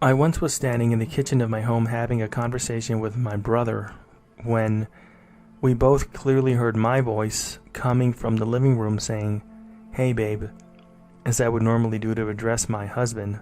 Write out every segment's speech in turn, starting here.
I once was standing in the kitchen of my home having a conversation with my brother when we both clearly heard my voice coming from the living room saying, "Hey babe," as I would normally do to address my husband,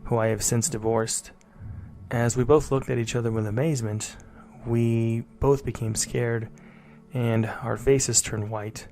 who I have since divorced. As we both looked at each other with amazement, we both became scared and our faces turned white.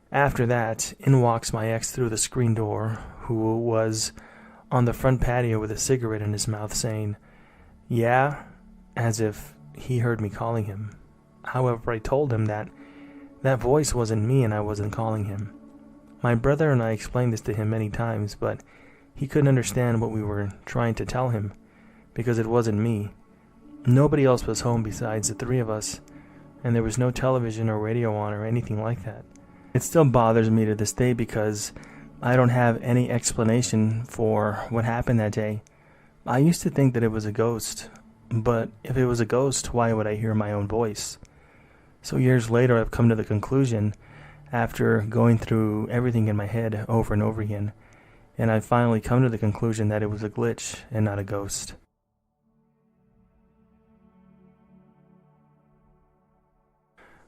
After that, in walks my ex through the screen door, who was on the front patio with a cigarette in his mouth saying, "Yeah," as if he heard me calling him. However, I told him that voice wasn't me and I wasn't calling him. My brother and I explained this to him many times, but he couldn't understand what we were trying to tell him because it wasn't me. Nobody else was home besides the three of us, and there was no television or radio on or anything like that. It still bothers me to this day because I don't have any explanation for what happened that day. I used to think that it was a ghost, but if it was a ghost, why would I hear my own voice? So years later, I've come to the conclusion, after going through everything in my head over and over again, and I've finally come to the conclusion that it was a glitch and not a ghost.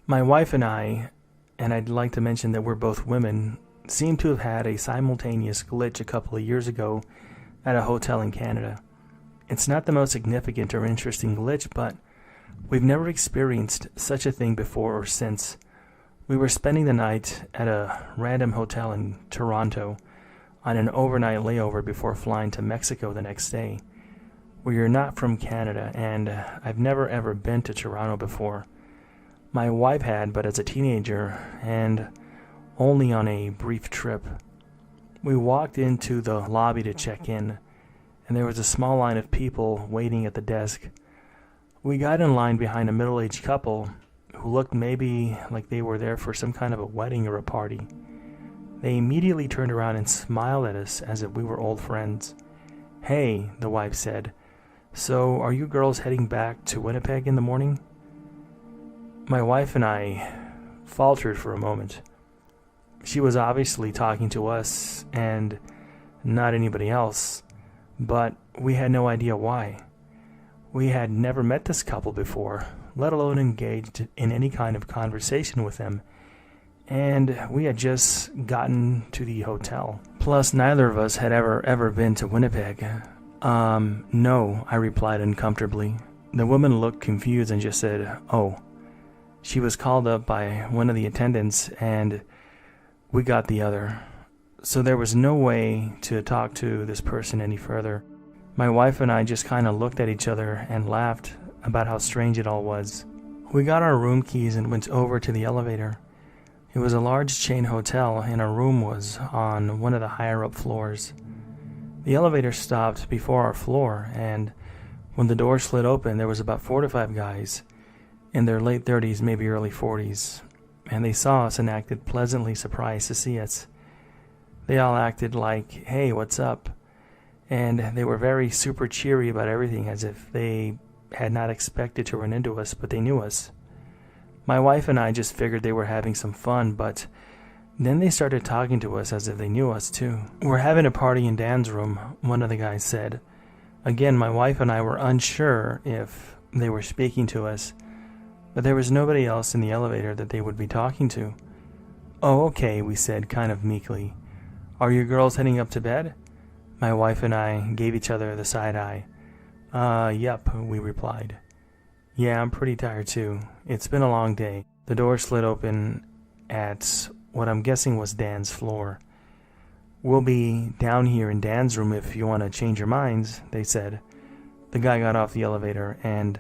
My wife and I'd like to mention that we're both women, seem to have had a simultaneous glitch a couple of years ago at a hotel in Canada. It's not the most significant or interesting glitch, but we've never experienced such a thing before or since. We were spending the night at a random hotel in Toronto on an overnight layover before flying to Mexico the next day. We are not from Canada, and I've never ever been to Toronto before. My wife had, but as a teenager, and only on a brief trip. We walked into the lobby to check in, and there was a small line of people waiting at the desk. We got in line behind a middle-aged couple who looked maybe like they were there for some kind of a wedding or a party. They immediately turned around and smiled at us as if we were old friends. "Hey," the wife said, "so are you girls heading back to Winnipeg in the morning?" My wife and I faltered for a moment. She was obviously talking to us and not anybody else, but we had no idea why. We had never met this couple before, let alone engaged in any kind of conversation with them, and we had just gotten to the hotel. Plus, neither of us had ever been to Winnipeg. No, I replied uncomfortably. The woman looked confused and just said, "Oh." She was called up by one of the attendants, and we got the other. So there was no way to talk to this person any further. My wife and I just kind of looked at each other and laughed about how strange it all was. We got our room keys and went over to the elevator. It was a large chain hotel, and our room was on one of the higher up floors. The elevator stopped before our floor, and when the door slid open, there was about 4 to 5 guys in their late 30s, maybe early 40s, and they saw us and acted pleasantly surprised to see us. They all acted like, "Hey, what's up?" And they were very super cheery about everything, as if they had not expected to run into us, but they knew us. My wife and I just figured they were having some fun, but then they started talking to us as if they knew us too. "We're having a party in Dan's room," one of the guys said. Again, my wife and I were unsure if they were speaking to us, but there was nobody else in the elevator that they would be talking to. "Oh, okay," we said kind of meekly. "Are you girls heading up to bed?" My wife and I gave each other the side eye. Yep, we replied. "Yeah, I'm pretty tired too. It's been a long day." The door slid open at what I'm guessing was Dan's floor. "We'll be down here in Dan's room if you want to change your minds," they said. The guy got off the elevator, and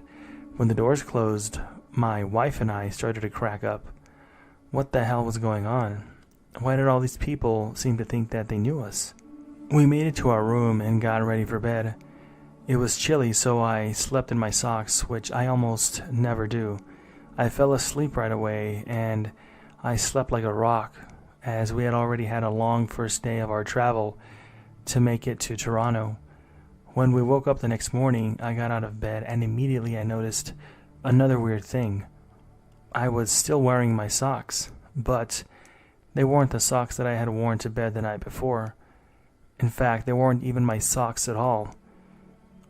when the doors closed, my wife and I started to crack up. What the hell was going on? Why did all these people seem to think that they knew us? We made it to our room and got ready for bed. It was chilly, so I slept in my socks, which I almost never do. I fell asleep right away, and I slept like a rock, as we had already had a long first day of our travel to make it to Toronto. When we woke up the next morning, I got out of bed, and immediately I noticed another weird thing. I was still wearing my socks, but they weren't the socks that I had worn to bed the night before. In fact, they weren't even my socks at all.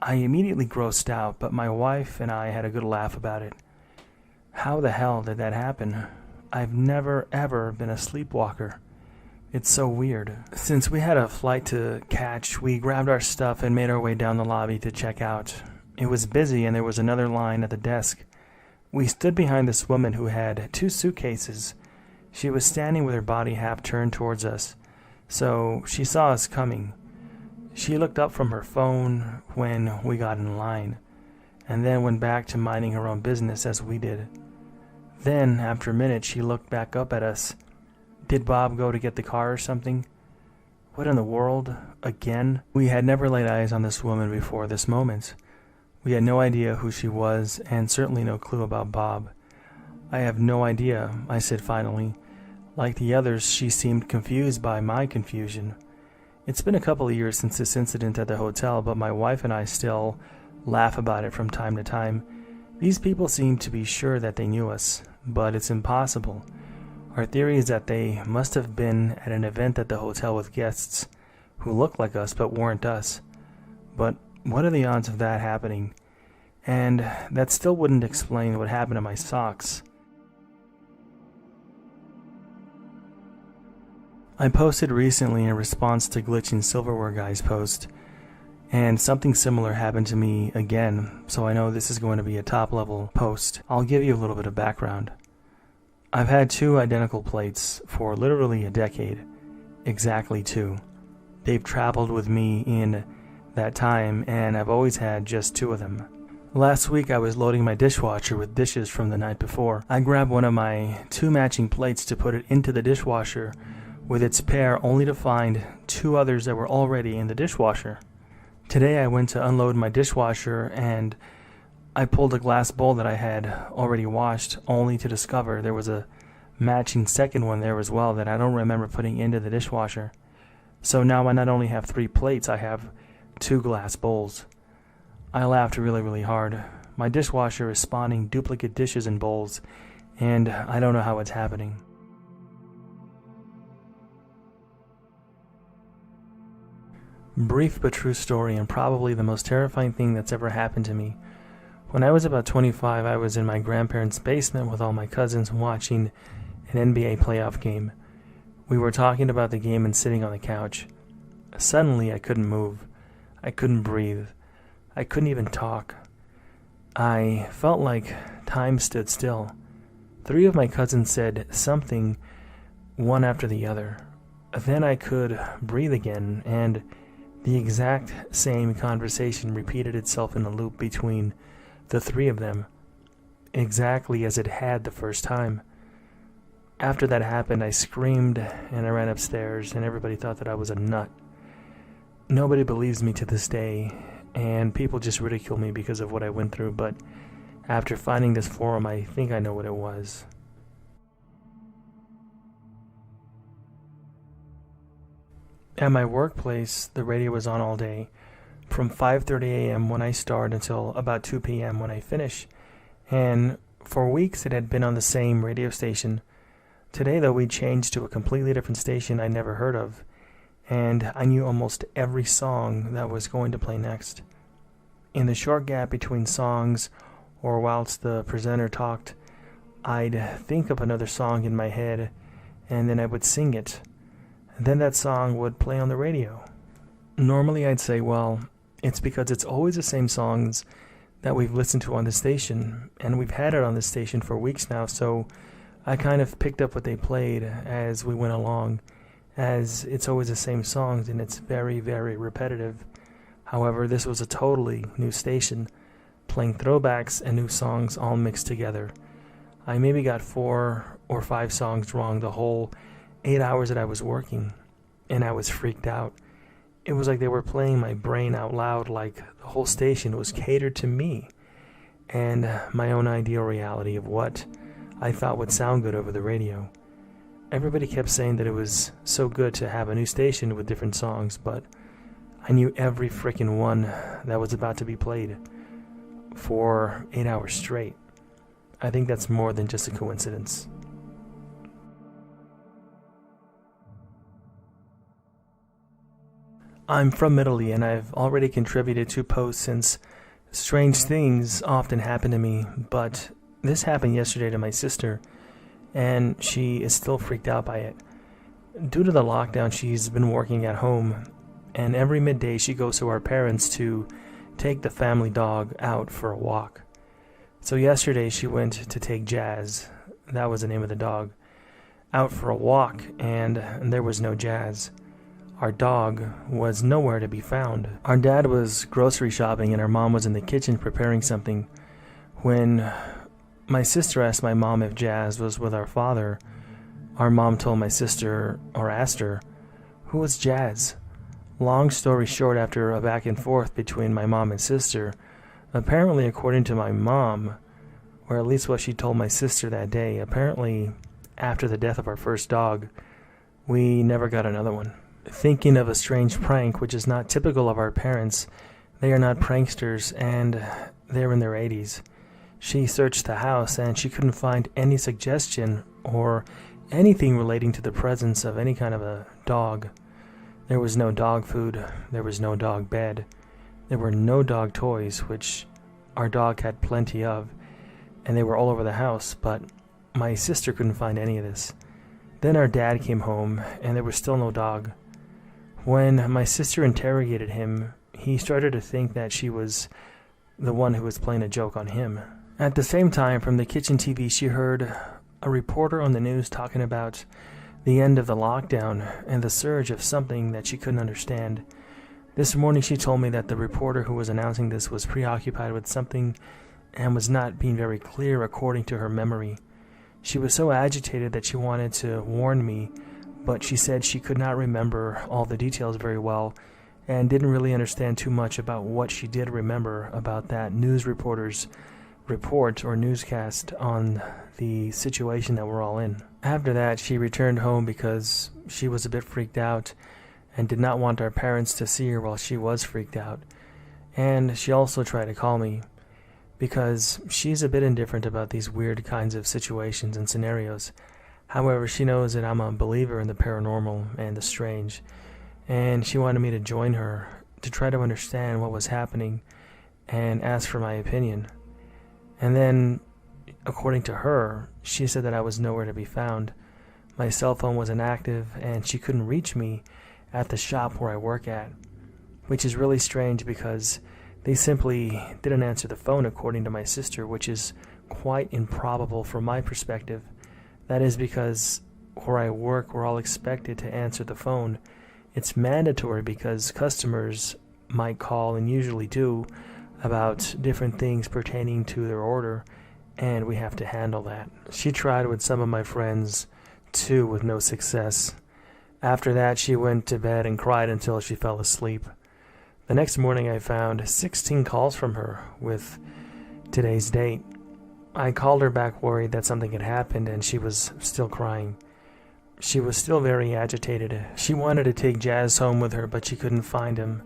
I immediately grossed out, but my wife and I had a good laugh about it. How the hell did that happen? I've never ever been a sleepwalker. It's so weird. Since we had a flight to catch, we grabbed our stuff and made our way down the lobby to check out. It was busy and there was another line at the desk. We stood behind this woman who had 2 suitcases. She was standing with her body half turned towards us, so she saw us coming. She looked up from her phone when we got in line, and then went back to minding her own business as we did. Then, after a minute, she looked back up at us. Did Bob go to get the car or something? What in the world? Again? We had never laid eyes on this woman before this moment. We had no idea who she was, and certainly no clue about Bob. I have no idea, I said finally. Like the others, she seemed confused by my confusion. It's been a couple of years since this incident at the hotel, but my wife and I still laugh about it from time to time. These people seem to be sure that they knew us, but it's impossible. Our theory is that they must have been at an event at the hotel with guests who looked like us but weren't us. But what are the odds of that happening? And that still wouldn't explain what happened to my socks. I posted recently in response to Glitching Silverware Guy's post, and something similar happened to me again, so I know this is going to be a top-level post. I'll give you a little bit of background. I've had 2 identical plates for literally a decade. Exactly 2. They've traveled with me in that time, and I've always had just 2 of them. Last week I was loading my dishwasher with dishes from the night before. I grabbed one of my 2 matching plates to put it into the dishwasher with its pair, only to find 2 others that were already in the dishwasher. Today I went to unload my dishwasher and I pulled a glass bowl that I had already washed, only to discover there was a matching second one there as well that I don't remember putting into the dishwasher. So now I not only have 3 plates, I have 2 glass bowls. I laughed really, really hard. My dishwasher is spawning duplicate dishes and bowls, and I don't know how it's happening. Brief but true story, and probably the most terrifying thing that's ever happened to me. When I was about 25, I was in my grandparents' basement with all my cousins watching an NBA playoff game. We were talking about the game and sitting on the couch. Suddenly, I couldn't move. I couldn't breathe. I couldn't even talk. I felt like time stood still. 3 of my cousins said something, one after the other. Then I could breathe again, and the exact same conversation repeated itself in a loop between the 3 of them, exactly as it had the first time. After that happened, I screamed and I ran upstairs, and everybody thought that I was a nut. Nobody believes me to this day, and people just ridicule me because of what I went through, but after finding this forum, I think I know what it was. At my workplace, the radio was on all day, from 5:30 a.m. when I start until about 2 p.m. when I finish, and for weeks it had been on the same radio station. Today, though, we changed to a completely different station I'd never heard of, and I knew almost every song that was going to play next. In the short gap between songs, or whilst the presenter talked, I'd think of another song in my head, and then I would sing it. And then that song would play on the radio. Normally I'd say, well, it's because it's always the same songs that we've listened to on the station, and we've had it on the station for weeks now, so I kind of picked up what they played as we went along, as it's always the same songs and it's very, very repetitive. However, this was a totally new station, playing throwbacks and new songs all mixed together. I maybe got 4 or 5 songs wrong the whole 8 hours that I was working, and I was freaked out. It was like they were playing my brain out loud, like the whole station was catered to me and my own ideal reality of what I thought would sound good over the radio. Everybody kept saying that it was so good to have a new station with different songs, but I knew every frickin' one that was about to be played for 8 hours straight. I think that's more than just a coincidence. I'm from Italy and I've already contributed 2 posts since strange things often happen to me, but this happened yesterday to my sister, and she is still freaked out by it. Due to the lockdown, she's been working at home, and every midday she goes to our parents to take the family dog out for a walk. So yesterday she went to take Jazz, that was the name of the dog, out for a walk, and there was no Jazz. Our dog was nowhere to be found. Our dad was grocery shopping and our mom was in the kitchen preparing something. When my sister asked my mom if Jazz was with our father, our mom told my sister, or asked her, "Who was Jazz?" Long story short, after a back and forth between my mom and sister, apparently according to my mom, or at least what she told my sister that day, apparently after the death of our first dog, we never got another one. Thinking of a strange prank, which is not typical of our parents, they are not pranksters and they're in their 80s. She searched the house and she couldn't find any suggestion or anything relating to the presence of any kind of a dog. There was no dog food, there was no dog bed, there were no dog toys, which our dog had plenty of, and they were all over the house, but my sister couldn't find any of this. Then our dad came home and there was still no dog. When my sister interrogated him, he started to think that she was the one who was playing a joke on him. At the same time, from the kitchen TV, she heard a reporter on the news talking about the end of the lockdown and the surge of something that she couldn't understand. This morning she told me that the reporter who was announcing this was preoccupied with something and was not being very clear according to her memory. She was so agitated that she wanted to warn me, but she said she could not remember all the details very well and didn't really understand too much about what she did remember about that news reporter's report or newscast on the situation that we're all in. After that, she returned home because she was a bit freaked out and did not want our parents to see her while she was freaked out. And she also tried to call me because she's a bit indifferent about these weird kinds of situations and scenarios. However, she knows that I'm a believer in the paranormal and the strange, and she wanted me to join her to try to understand what was happening and ask for my opinion. And then, according to her, she said that I was nowhere to be found. My cell phone was inactive and she couldn't reach me at the shop where I work at, which is really strange because they simply didn't answer the phone according to my sister, which is quite improbable from my perspective. That is because where I work, we're all expected to answer the phone. It's mandatory because customers might call, and usually do, about different things pertaining to their order, and we have to handle that. She tried with some of my friends too, with no success. After that, she went to bed and cried until she fell asleep. The next morning I found 16 calls from her with today's date. I called her back worried that something had happened, and she was still crying. She was still very agitated. She wanted to take Jazz home with her, but she couldn't find him.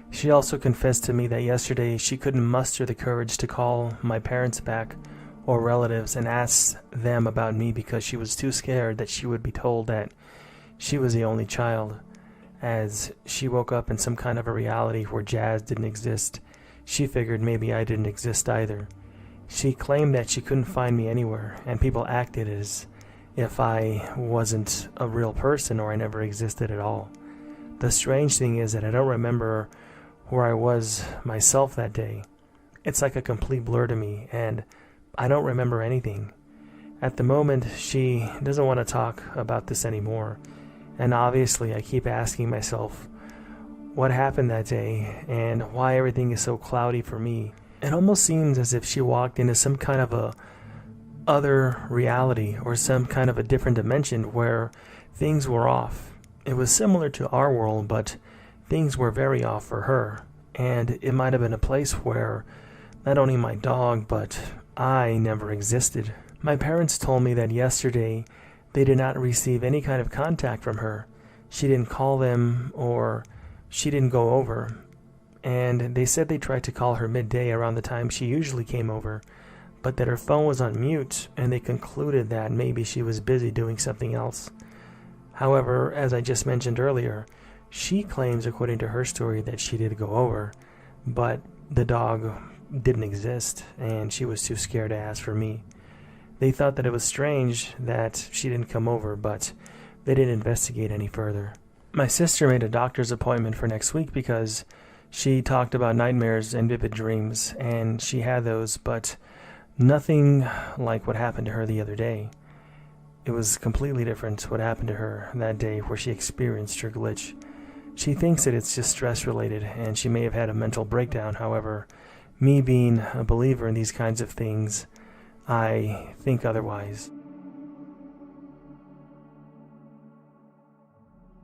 She also confessed to me that yesterday she couldn't muster the courage to call my parents back or relatives and ask them about me because she was too scared that she would be told that she was the only child. As she woke up in some kind of a reality where Jazz didn't exist, she figured maybe I didn't exist either. She claimed that she couldn't find me anywhere, and people acted as if I wasn't a real person or I never existed at all. The strange thing is that I don't remember where I was myself that day. It's like a complete blur to me, and I don't remember anything. At the moment, she doesn't want to talk about this anymore, and obviously I keep asking myself what happened that day and why everything is so cloudy for me. It almost seems as if she walked into some kind of a other reality or some kind of a different dimension where things were off. It was similar to our world, but things were very off for her, and it might have been a place where not only my dog, but I never existed. My parents told me that yesterday they did not receive any kind of contact from her. She didn't call them or she didn't go over. And they said they tried to call her midday around the time she usually came over, but that her phone was on mute, and they concluded that maybe she was busy doing something else. However, as I just mentioned earlier, She claims, according to her story, that she did go over, but the dog didn't exist, and she was too scared to ask for me. They thought that it was strange that she didn't come over, but they didn't investigate any further. My sister made a doctor's appointment for next week because she talked about nightmares and vivid dreams, and she had those, but nothing like what happened to her the other day. It was completely different what happened to her that day where she experienced her glitch. She thinks that it's just stress-related, and she may have had a mental breakdown. However, me being a believer in these kinds of things, I think otherwise.